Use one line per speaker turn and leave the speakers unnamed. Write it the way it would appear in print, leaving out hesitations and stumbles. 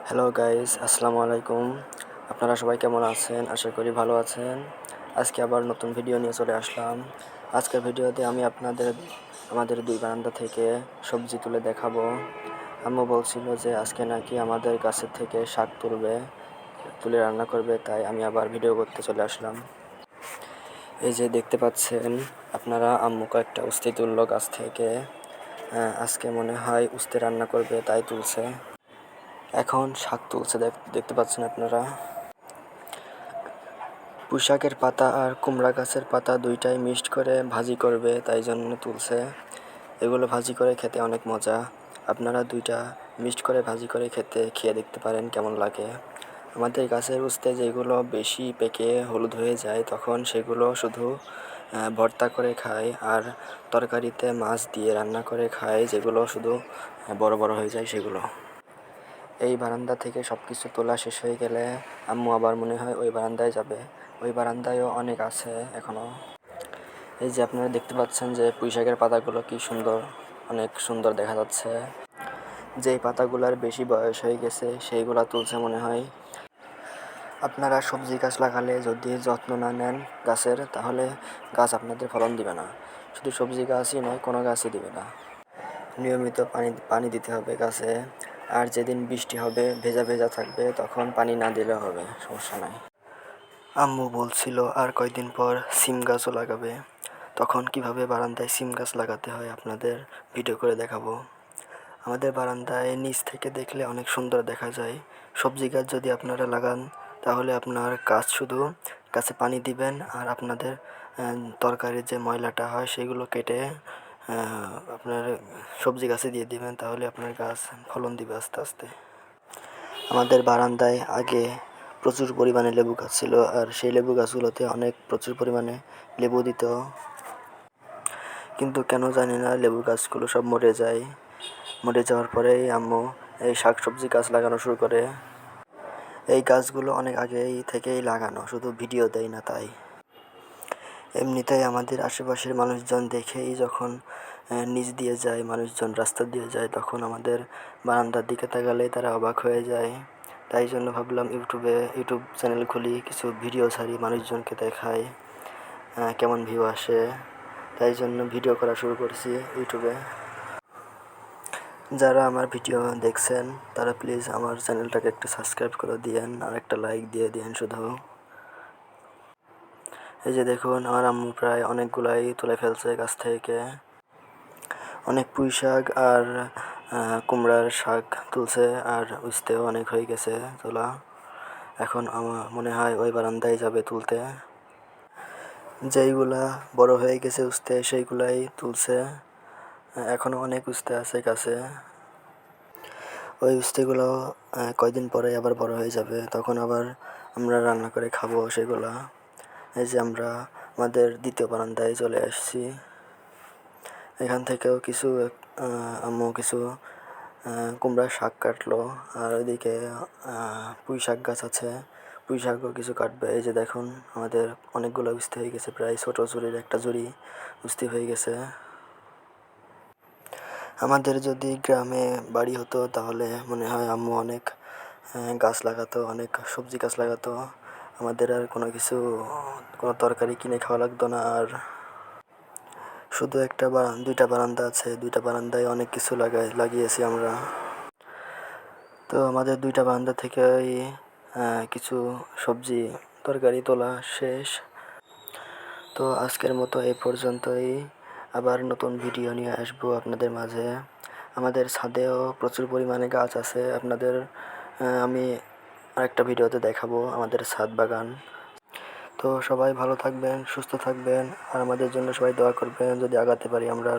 Hello guys, আসসালামু আলাইকুম। আপনারা সবাই কেমন আছেন? আশা করি ভালো আছেন। আজকে আবার নতুন ভিডিও নিয়ে চলে আসলাম। আজকের ভিডিওতে আমি আপনাদের আমাদের দুই বারান্দা থেকে সবজি তুলে দেখাবো। আম্মু বলছিল যে আজকে নাকি আমাদের গাছের থেকে শাক তুলে রান্না করবে, তাই আমি আবার ভিডিও করতে চলে আসলাম। এই যে দেখতে পাচ্ছেন আপনারা, আম্মু কয়েকটা উস্তে তুললো গাছ থেকে। আজকে মনে হয় উস্তে রান্না করবে, তাই তুলছে। এখন শাক তুলছে, দেখতে পাচ্ছেন আপনারা। পুঁইশাকের পাতা আর কুমড়া গাছের পাতা দুইটাই মিক্সড করে ভাজি করবে, তাই জন্য তুলছে। এগুলো ভাজি করে খেতে অনেক মজা। আপনারা দুইটা মিক্সড করে ভাজি করে খেয়ে দেখতে পারেন কেমন লাগে। আমাদের গাছের উস্তে যেগুলো বেশি পেকে হলুদ হয়ে যায়, তখন সেগুলো শুধু ভর্তা করে খায়, আর তরকারিতে মাছ দিয়ে রান্না করে খায়, যেগুলো শুধু বড় বড় হয়ে যায় সেগুলো। এই বারান্দা থেকে সব কিছু তোলা শেষ হয়ে গেলে আম্মু আবার মনে হয় ওই বারান্দায় যাবে। ওই বারান্দায়ও অনেক আছে এখনো। এই যে আপনারা দেখতে পাচ্ছেন যে পুঁইশাকের পাতাগুলো কি সুন্দর, অনেক সুন্দর দেখা যাচ্ছে। যেই পাতাগুলোর বেশি বয়স হয়ে গেছে সেইগুলা তুলছে মনে হয়। আপনারা সবজি গাছ লাগালে যদি যত্ন না নেন গাছের, তাহলে গাছ আপনাদের ফলন দিবে না। শুধু সবজি গাছই নয়, কোনো গাছই দিবে না। নিয়মিত পানি দিতে হবে গাছে। আর যেদিন বৃষ্টি হবে, ভেজা ভেজা থাকবে, তখন পানি না দিলেও হবে, সমস্যা নাই। আম্মু বলছিল আর কয়দিন পর সিম গাছও লাগাবে। তখন কিভাবে বারান্দায় সিম গাছ লাগাতে হয় আপনাদের ভিডিও করে দেখাবো। আমাদের বারান্দায় নিচ থেকে দেখলে অনেক সুন্দর দেখা যায়। সবজি গাছ যদি আপনারা লাগান, তাহলে আপনার গাছ শুধু গাছে পানি দিবেন, আর আপনাদের তরকারির যে ময়লাটা হয় সেগুলো কেটে আপনার সবজি গাছে দিয়ে দিবেন, তাহলে আপনার গাছ ফলন দিবে আস্তে আস্তে। আমাদের বারান্দায় আগে প্রচুর পরিমাণে লেবু গাছ ছিল, আর সেই লেবু গাছগুলোতে প্রচুর পরিমাণে লেবু দিত। কিন্তু কেন জানি না লেবু গাছগুলো সব মরে যায়। মরে যাওয়ার পরেই আম্মু এই শাকসবজি গাছ লাগানো শুরু করে। এই গাছগুলো অনেক আগেই থেকেই লাগানো, শুধু ভিডিও দেয় না তাই। এমনিতেই আমাদের আশেপাশের মানুষজন দেখেই যখন নিচ দিয়ে যায়, মানুষজন রাস্তা দিয়ে যায়, তখন আমাদের বারান্দার দিকে তাকালেই তারা অবাক হয়ে যায়। তাই জন্য ভাবলাম ইউটিউব চ্যানেল খুলি, কিছু ভিডিও ছাড়ি, মানুষজনকে দেখাই কেমন ভিউ আসে। তাই জন্য ভিডিও করা শুরু করছি ইউটিউবে। যারা আমার ভিডিও দেখছেন তারা প্লিজ আমার চ্যানেলটাকে একটু সাবস্ক্রাইব করে দিয়েন, আর একটা লাইক দিয়ে দিয়েন শুধু। এই যে দেখুন, আমার আম্মু প্রায় অনেকগুলাই তুলে ফেলছে গাছ থেকে। অনেক পুঁই শাক আর কুমড়ার শাক তুলছে, আর উস্তেও অনেক হয়ে গেছে তোলা। এখন আমার মনে হয় ওই বারান্দায় যাবে তুলতে। যেইগুলা বড় হয়ে গেছে উস্তে, সেইগুলাই তুলছে। এখনও অনেক উস্তে আছে গাছে। ওই উস্তেগুলো কয়দিন পরে আবার বড় হয়ে যাবে, তখন আবার আমরা রান্না করে খাবো সেগুলা। এই যে আমরা আমাদের দ্বিতীয় বারান্দায় চলে আসছি। এখান থেকেও আম্মু কিছু কুমড়ার শাক কাটলো, আর ওইদিকে পুঁই শাক গাছ আছে, পুঁই শাকও কিছু কাটবে। এই যে দেখুন, আমাদের অনেকগুলো উস্তে হয়ে গেছে, প্রায় ছোটো ঝুড়ির একটা ঝুড়ি উস্তে হয়ে গেছে। আমাদের যদি গ্রামে বাড়ি হতো, তাহলে মনে হয় আম্মু অনেক গাছ লাগাতো, অনেক সবজি গাছ লাগাতো। আমাদের আর কোনো তরকারি কিনে খাওয়া লাগতো না। আর শুধু দুইটা বারান্দা আছে, দুইটা বারান্দায় অনেক কিছু লাগিয়েছি আমরা। তো আমাদের দুইটা বারান্দা থেকেই কিছু সবজি তরকারি তোলা শেষ। তো আজকের মতো এই পর্যন্তই। আবার নতুন ভিডিও নিয়ে আসবো আপনাদের মাঝে। আমাদের ছাদেও প্রচুর পরিমাণে গাছ আছে, আপনাদের আমি আরেকটা ভিডিওতে দেখাবো আমাদের ছাদ বাগান। তো সবাই ভালো থাকবেন, সুস্থ থাকবেন, আর আমাদের জন্য সবাই দোয়া করবেন, যদি আগাতে পারি আমরা।